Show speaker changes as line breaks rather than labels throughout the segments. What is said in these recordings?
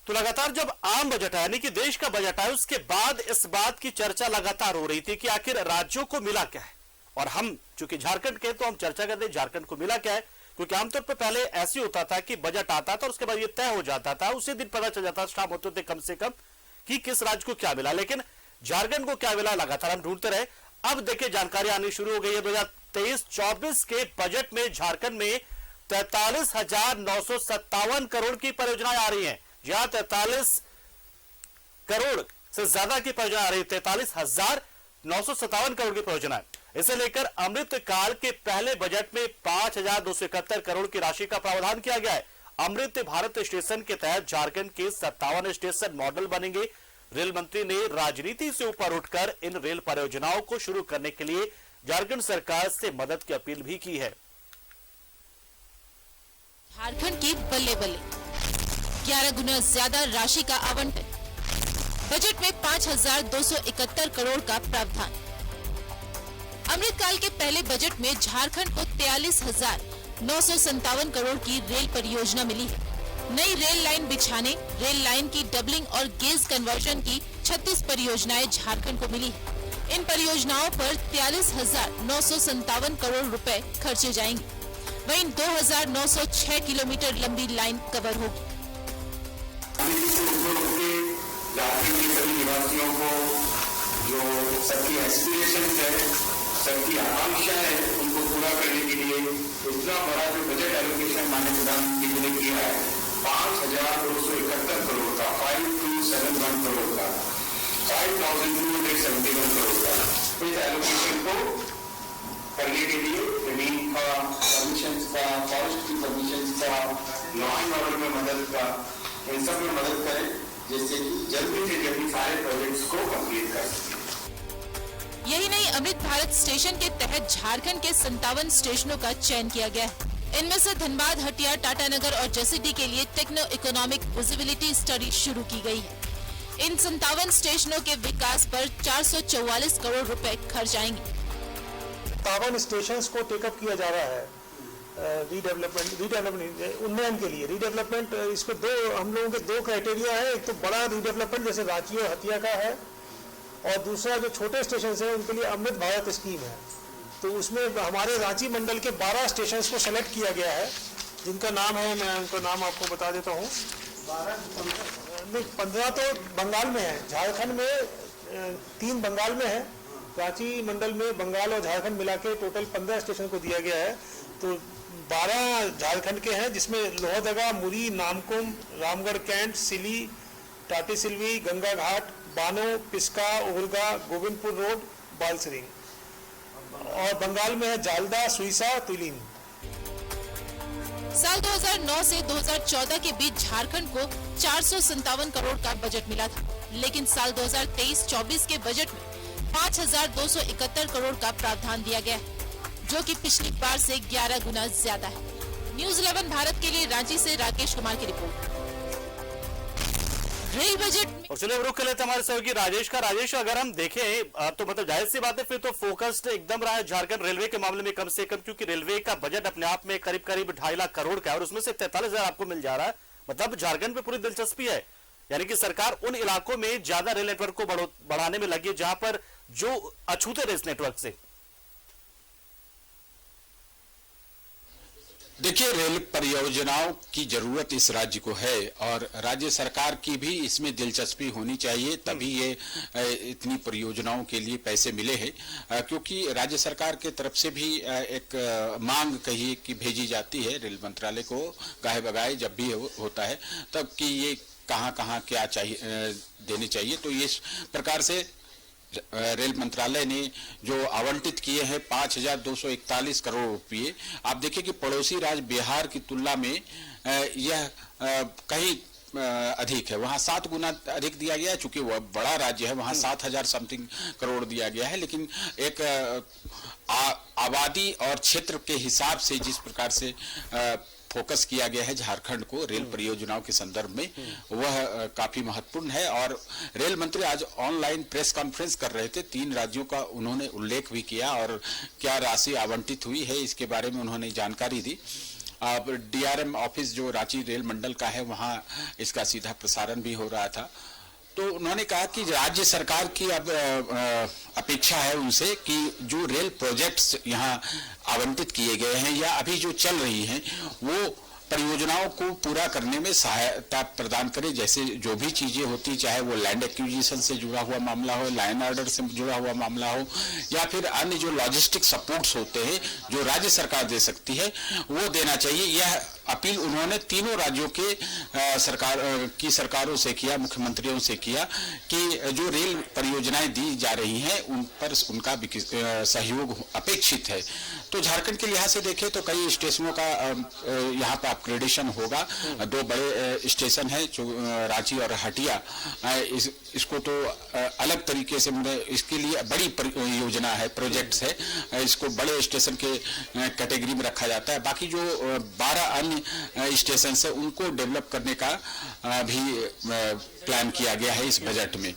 तो लगातार जब आम बजट है यानी कि देश का बजट है, उसके बाद इस बात की चर्चा लगातार हो रही थी कि आखिर राज्यों को मिला क्या है। और हम चूंकि झारखंड के, तो हम चर्चा करते हैं झारखंड को मिला क्या है, क्योंकि आमतौर पर पहले ऐसे होता था कि बजट आता था और उसके बाद ये तय हो जाता था, उसी दिन पता चल जाता, शाम होते थे कम से कम, कि किस राज्य को क्या मिला। लेकिन झारखंड को क्या मिला लगातार हम ढूंढते रहे। अब देखिए जानकारी आनी शुरू हो गई है। 2023-24 के बजट में झारखंड में 43,957 करोड़ की परियोजनाएं आ रही हैं। जहां 43 करोड़ से ज्यादा की परियोजना आ रही है, 43,957 करोड़ की परियोजना। इसे लेकर अमृत काल के पहले बजट में 5,271 करोड़ की राशि का प्रावधान किया गया है। अमृत भारत स्टेशन के तहत झारखंड के 57 स्टेशन मॉडल बनेंगे। रेल मंत्री ने राजनीति से ऊपर उठकर इन रेल परियोजनाओं को शुरू करने के लिए झारखंड सरकार से मदद की अपील भी की है।
झारखंड के बल्ले बल्ले 11 गुना ज्यादा राशि का आवंटन। बजट में 5,271 करोड़ का प्रावधान। अमृतकाल के पहले बजट में झारखंड को 43,957 करोड़ की रेल परियोजना मिली है। नई रेल लाइन बिछाने, रेल लाइन की डबलिंग और गेज कन्वर्जन की 36 परियोजनाएं झारखंड को मिली है। इन परियोजनाओं पर 43,957 करोड़ रुपए खर्चे जाएंगे। वहीं 2,906 किलोमीटर लंबी लाइन कवर होगी।
झारखंड के सभी निवासियों को जो सबकी एस्पिरेशन है, सबकी आकांक्षा है, उनको पूरा करने के लिए इतना बड़ा जो बजट एलोकेशन माननीय प्रधानमंत्री जी ने किया है 5,271 करोड़ का, 5,271 करोड़ का, 5,271 करोड़ का, इस एलोकेशन को करने के लिए जमीन का परमिशन का, फॉरेस्ट की परमिशन का, लॉ एंड ऑर्डर में मदद का, इन सब में मदद करें, जिससे कि जल्दी से जल्दी सारे प्रोजेक्ट्स को कंप्लीट कर सकें।
यही नहीं, अमृत भारत स्टेशन के तहत झारखंड के 57 स्टेशनों का चयन किया गया है। इनमें से धनबाद, हटिया, टाटानगर और जसीडीह के लिए टेक्नो इकोनॉमिक विजिबिलिटी स्टडी शुरू की गई है। इन 57 स्टेशनों के विकास पर 444 करोड़ रुपए खर्च आएंगे।
57 स्टेशन को टेकअप किया जा रहा है रीडेवलपमेंट उन्नयन के लिए। रीडेवलपमेंट इसको हम लोगों के दो क्राइटेरिया है। एक तो बड़ा रीडेवलपमेंट जैसे रांची और हतिया का है, और दूसरा जो छोटे स्टेशन है उनके लिए अमृत भारत स्कीम है। तो उसमें हमारे रांची मंडल के 12 स्टेशन को सेलेक्ट किया गया है, जिनका नाम है, मैं उनका नाम आपको बता देता हूँ। 15 तो बंगाल में है, झारखंड में 3 बंगाल में है। रांची मंडल में बंगाल और झारखंड मिला के टोटल 15 स्टेशन को दिया गया है। तो 12 झारखंड के हैं, जिसमें लोहरदगा, मुरी, नामकुम, रामगढ़ कैंट, सिली, टाटीसिल्वी, गंगा घाट, बानो, पिस्का, उहरगा, गोविंदपुर रोड, बालसरिंग। और बंगाल में है जालदा, सुईसा, तुलिन।
साल 2009 से 2014 के बीच झारखंड को 457 करोड़ का बजट मिला था, लेकिन साल 2023-24 के बजट में 5,271 करोड़ का प्रावधान दिया गया है, जो कि पिछली बार से 11 गुना ज्यादा है। न्यूज़ 11 भारत के लिए रांची से राकेश कुमार की रिपोर्ट। रेल बजट में
और चलिए रुक कर लेते हमारे सहयोगी राजेश का। राजेश, अगर हम देखें तो मतलब जाहिर सी बात है, फिर तो फोकस्ड एकदम रहा है झारखंड रेलवे के मामले में, कम से कम, क्योंकि रेलवे का बजट अपने आप में करीब 2.5 लाख करोड़ का है और उसमें से 43,000 आपको मिल जा रहा है। मतलब झारखंड पे पूरी दिलचस्पी है, यानी कि सरकार उन इलाकों में ज्यादा रेल नेटवर्क को बढ़ाने में लगी है जहां पर जो अछूते रेल नेटवर्क से।
देखिए, रेल परियोजनाओं की जरूरत इस राज्य को है और राज्य सरकार की भी इसमें दिलचस्पी होनी चाहिए, तभी ये इतनी परियोजनाओं के लिए पैसे मिले हैं। क्योंकि राज्य सरकार के तरफ से भी एक मांग कहिए कि भेजी जाती है रेल मंत्रालय को, गाहे बगाए जब भी होता है तब कि ये कहाँ कहाँ क्या चाहिए देने चाहिए। तो इस प्रकार से रेल मंत्रालय ने जो आवंटित किए हैं 5,241 करोड़ रुपये, आप देखिए कि पड़ोसी राज्य बिहार की तुलना में यह कहीं अधिक है। वहाँ 7 गुना अधिक दिया गया है, चूंकि वह बड़ा राज्य है, वहाँ 7,000 समथिंग करोड़ दिया गया है। लेकिन एक आबादी और क्षेत्र के हिसाब से जिस प्रकार से फोकस किया गया है झारखंड को रेल परियोजनाओं के संदर्भ में, वह काफी महत्वपूर्ण है। और रेल मंत्री आज ऑनलाइन प्रेस कॉन्फ्रेंस कर रहे थे, 3 राज्यों का उन्होंने उल्लेख भी किया और क्या राशि आवंटित हुई है इसके बारे में उन्होंने जानकारी दी। अब DRM ऑफिस जो रांची रेल मंडल का है वहां इसका सीधा प्रसारण भी हो रहा था। तो उन्होंने कहा कि राज्य सरकार की अब अपेक्षा है उनसे कि जो रेल प्रोजेक्ट्स यहाँ आवंटित किए गए हैं या अभी जो चल रही हैं वो परियोजनाओं को पूरा करने में सहायता प्रदान करे। जैसे जो भी चीजें होती, चाहे वो लैंड एक्विजिशन से जुड़ा हुआ मामला हो, लाइन ऑर्डर से जुड़ा हुआ मामला हो, या फिर अन्य जो लॉजिस्टिक सपोर्ट्स होते हैं जो राज्य सरकार दे सकती है वो देना चाहिए। यह अपील उन्होंने तीनों राज्यों के सरकारों से किया, मुख्यमंत्रियों से किया कि जो रेल परियोजनाएं दी जा रही हैं उन पर उनका सहयोग अपेक्षित है। तो झारखंड के लिहाज से देखें तो कई स्टेशनों का यहाँ पर अपग्रेडेशन होगा। 2 बड़े स्टेशन है जो रांची और हटिया, इसको तो अलग तरीके से इसके लिए बड़ी योजना है, प्रोजेक्ट्स है, इसको बड़े स्टेशन के कैटेगरी में रखा जाता है। बाकी जो 12 अन्य स्टेशन है उनको डेवलप करने का भी प्लान किया गया है इस बजट में।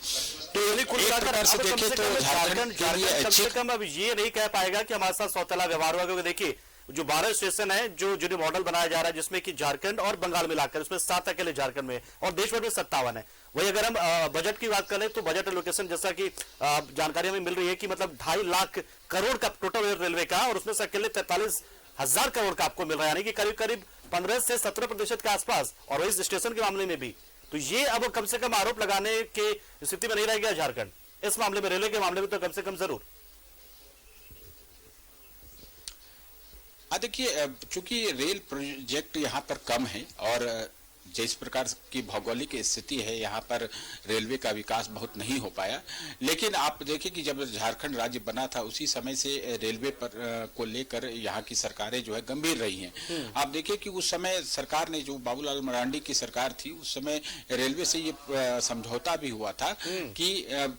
तो एक प्रकार से देखें तो झारखंड के लिए
कम से कम अब ये नहीं कह पाएगा कि हमारे साथ सौतेला व्यवहार हुआ, क्योंकि देखिए जो 12 स्टेशन है जो जिन्हें मॉडल बनाया जा रहा है जिसमें कि झारखंड और बंगाल मिलाकर उसमें 7 अकेले झारखंड में और देश भर में 57 है। वही अगर हम बजट की बात करें तो बजट एलोकेशन जैसा कि जानकारी हमें मिल रही है कि मतलब 2.5 लाख करोड़ का टोटल रेलवे का, और उसमें से अकेले 43,000 करोड़ का आपको मिल रहा है, यानी कि करीब करीब 15 से 17% के आसपास, और वही स्टेशन के मामले में भी। तो ये अब कम से कम आरोप लगाने की स्थिति में नहीं रह गया झारखंड इस मामले में, रेलवे के मामले में तो कम से कम जरूर।
देखिए चूंकि रेल प्रोजेक्ट यहाँ पर कम है और जिस प्रकार की भौगोलिक स्थिति है यहाँ पर रेलवे का विकास बहुत नहीं हो पाया, लेकिन आप देखिए कि जब झारखंड राज्य बना था उसी समय से रेलवे पर को लेकर यहाँ की सरकारें जो है गंभीर रही हैं। आप देखिए कि उस समय सरकार ने, जो बाबूलाल मरांडी की सरकार थी, उस समय रेलवे से ये समझौता भी हुआ था कि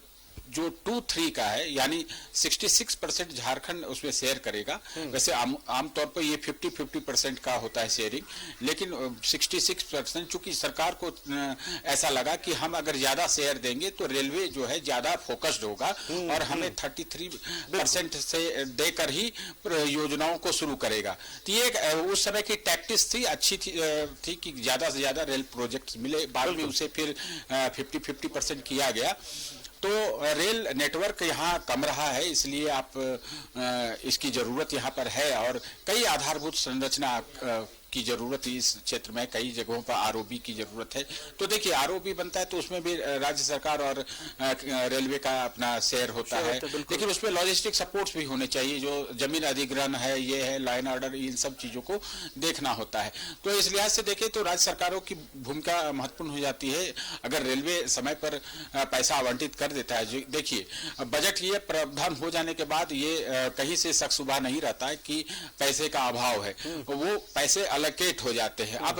जो 2-3 का है यानी 66% झारखंड उसमें शेयर करेगा। वैसे आमतौर पर ये 50-50% का होता है शेयरिंग, लेकिन 66% चूंकि सरकार को ऐसा लगा कि हम अगर ज्यादा शेयर देंगे तो रेलवे जो है ज्यादा फोकस्ड होगा और हमें 33% से देकर ही योजनाओं को शुरू करेगा। तो ये उस समय की टैक्टिक्स थी, अच्छी थी कि ज्यादा से ज्यादा रेल प्रोजेक्ट मिले। बाद में उसे फिर 50-50% किया गया। तो रेल नेटवर्क यहाँ कम रहा है, इसलिए आप इसकी जरूरत यहाँ पर है और कई आधारभूत संरचना की जरूरत है इस क्षेत्र में। कई जगहों पर आरओबी की जरूरत है। तो देखिए आरओबी बनता है तो उसमें भी राज्य सरकार और रेलवे का अपना शेयर होता है, लेकिन उसमें लॉजिस्टिक सपोर्ट्स भी होने चाहिए। जो जमीन अधिग्रहण है, ये है लाइन ऑर्डर, इन सब चीजों को देखना होता है। तो इस लिहाज से देखें तो राज्य सरकारों की भूमिका महत्वपूर्ण हो जाती है अगर रेलवे समय पर पैसा आवंटित कर देता है। देखिए बजट ये प्रावधान हो जाने के बाद ये कहीं से शक सुबह नहीं रहता है कि पैसे का अभाव है, वो पैसे एलोकेट हो जाते हैं। अब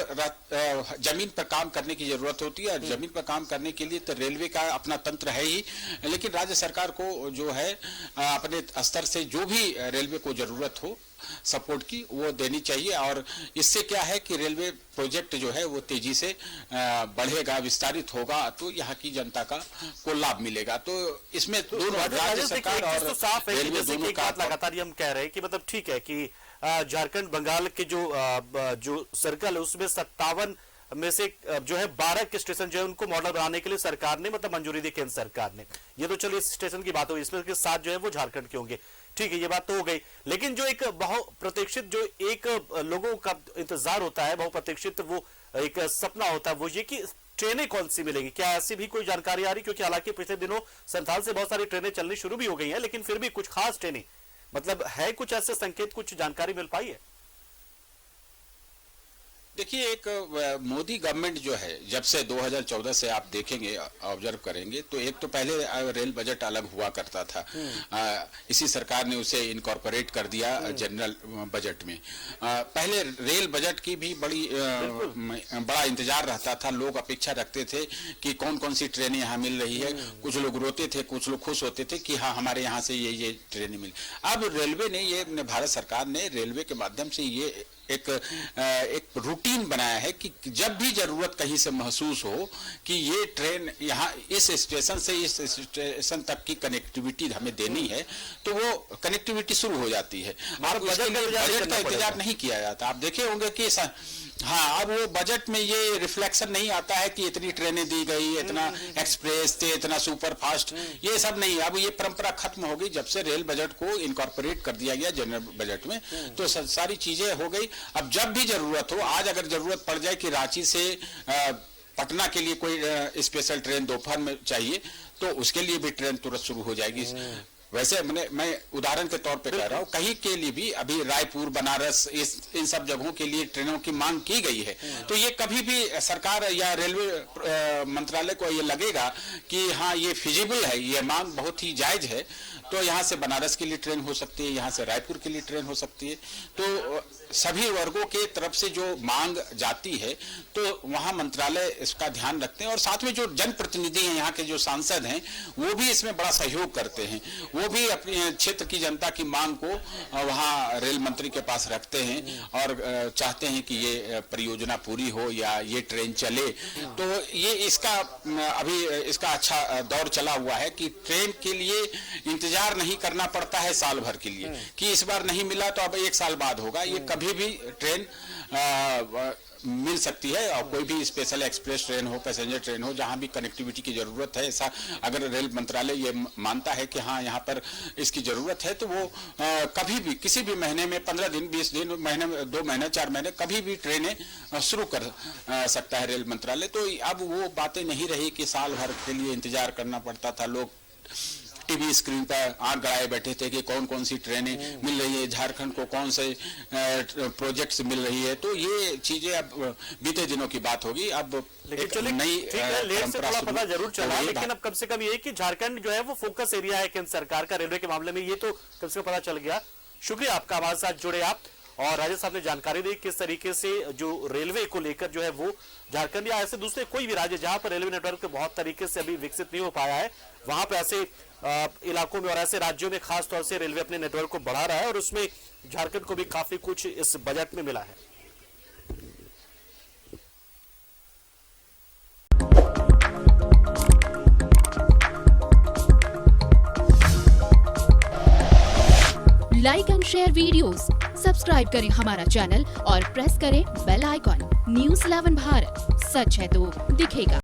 जमीन पर काम करने की जरूरत होती है और जमीन पर काम करने के लिए तो रेलवे का अपना तंत्र है ही, लेकिन राज्य सरकार को जो है अपने स्तर से जो भी रेलवे को जरूरत हो सपोर्ट की वो देनी चाहिए। और इससे क्या है कि रेलवे प्रोजेक्ट जो है वो तेजी से बढ़ेगा, विस्तारित होगा, तो यहाँ की जनता को लाभ मिलेगा। तो इसमें दोनों राज्य सरकार और रेलवे दोनों का
लगातार हम कह रहे हैं कि मतलब ठीक है कि झारखंड बंगाल के जो सर्कल है उसमें 57 में से जो है 12 के स्टेशन जो है उनको मॉडल बनाने के लिए सरकार ने मतलब मंजूरी दी केंद्र सरकार ने। ये तो चलिए इस स्टेशन की बात हुई, इसमें के 7 जो है वो झारखंड के होंगे, ठीक है, ये बात तो हो गई। लेकिन जो एक बहुप्रतीक्षित जो एक लोगों का इंतजार होता है, बहुप्रतीक्षित वो एक सपना होता है, वो ये कि ट्रेनें कौन सी मिलेंगी। क्या ऐसी भी कोई जानकारी आ रही? क्योंकि हालांकि पिछले दिनों संथाल से बहुत सारी ट्रेनें चलनी शुरू भी हो गई है, लेकिन फिर भी कुछ खास ट्रेनें मतलब है, कुछ ऐसे संकेत, कुछ जानकारी मिल पाई है?
देखिए एक मोदी गवर्नमेंट जो है जब से 2014 से आप देखेंगे, ऑब्जर्व करेंगे तो एक तो पहले रेल बजट अलग हुआ करता था, इसी सरकार ने उसे इनकॉर्पोरेट कर दिया जनरल बजट में। पहले रेल बजट की भी बड़ा इंतजार रहता था, लोग अपेक्षा रखते थे कि कौन कौन सी ट्रेनें यहाँ मिल रही है। कुछ लोग रोते थे, कुछ लोग खुश होते थे कि हाँ हमारे यहाँ से ये ट्रेनें मिली। अब रेलवे ने, ये भारत सरकार ने रेलवे के माध्यम से ये एक रूटीन बनाया है कि जब भी जरूरत कहीं से महसूस हो कि ये ट्रेन यहाँ इस स्टेशन से इस स्टेशन तक की कनेक्टिविटी हमें देनी है, तो वो कनेक्टिविटी शुरू हो जाती है और उसके लिए बजट का इंतजार नहीं किया जाता। आप देखे होंगे कि हाँ, अब वो बजट में ये रिफ्लेक्शन नहीं आता है कि इतनी ट्रेनें दी गई, इतना एक्सप्रेस थे, इतना सुपर फास्ट, ये सब नहीं। अब ये परंपरा खत्म हो गई जब से रेल बजट को इनकॉर्पोरेट कर दिया गया जनरल बजट में, तो सारी चीजें हो गई। अब जब भी जरूरत हो, आज अगर जरूरत पड़ जाए कि रांची से पटना के लिए कोई स्पेशल ट्रेन दोपहर में चाहिए, तो उसके लिए भी ट्रेन तुरंत शुरू हो जाएगी। वैसे मैं उदाहरण के तौर पे कह रहा हूँ, कहीं के लिए भी अभी रायपुर, बनारस, इन सब जगहों के लिए ट्रेनों की मांग की गई है, तो ये कभी भी सरकार या रेलवे मंत्रालय को ये लगेगा कि हाँ ये फिजिबल है, ये मांग बहुत ही जायज है, तो यहाँ से बनारस के लिए ट्रेन हो सकती है, यहाँ से रायपुर के लिए ट्रेन हो सकती है। तो सभी वर्गों के तरफ से जो मांग जाती है, तो वहाँ मंत्रालय इसका ध्यान रखते हैं और साथ में जो जनप्रतिनिधि हैं, यहाँ के जो सांसद हैं, वो भी इसमें बड़ा सहयोग करते हैं। वो भी अपने क्षेत्र की जनता की मांग को वहाँ रेल मंत्री के पास रखते हैं और चाहते हैं कि ये परियोजना पूरी हो या ये ट्रेन चले। तो ये इसका अभी इसका अच्छा दौर चला हुआ है कि ट्रेन के लिए इंतजार नहीं करना पड़ता है साल भर के लिए कि इस बार नहीं मिला तो अब 1 साल बाद होगा। ये कभी भी ट्रेन मिल सकती है और कोई भी स्पेशल एक्सप्रेस ट्रेन हो, पैसेंजर ट्रेन हो, जहां भी कनेक्टिविटी की जरूरत है, ऐसा अगर रेल मंत्रालय ये मानता है कि हाँ यहाँ पर इसकी जरूरत है, तो वो कभी भी किसी भी महीने में 15 दिन, 20 दिन, महीने में 2 महीने, 4 महीने, कभी भी ट्रेनें शुरू कर सकता है रेल मंत्रालय। तो अब वो बातें नहीं रही कि साल भर के लिए इंतजार करना पड़ता था। लोग टीवी स्क्रीन पर आंख गड़ाए बैठे थे कि कौन कौन सी ट्रेनें मिल रही है, झारखंड को कौन से प्रोजेक्ट्स मिल रही है। तो ये चीजें अब बीते दिनों की बात होगी। अब एक नई
लेट से थोड़ा पता जरूर चला, लेकिन अब कम से कम ये कि झारखंड जो है वो फोकस एरिया है केंद्र सरकार का रेलवे के मामले में, ये तो कम से कम पता चल गया। शुक्रिया आपका, हमारे साथ जुड़े आप और राजेश साहब ने जानकारी दी किस तरीके से जो रेलवे को लेकर जो है वो झारखंड या ऐसे दूसरे कोई भी राज्य जहां पर रेलवे नेटवर्क बहुत तरीके से अभी विकसित नहीं हो पाया है, वहां पर ऐसे इलाकों में और ऐसे राज्यों में खास तौर से रेलवे अपने नेटवर्क को बढ़ा रहा है और उसमें झारखंड को भी काफी कुछ इस बजट में मिला है।
Like and share videos, subscribe करें हमारा चैनल और प्रेस करें बेल आइकॉन। न्यूज़ 11 भारत, सच है तो दिखेगा।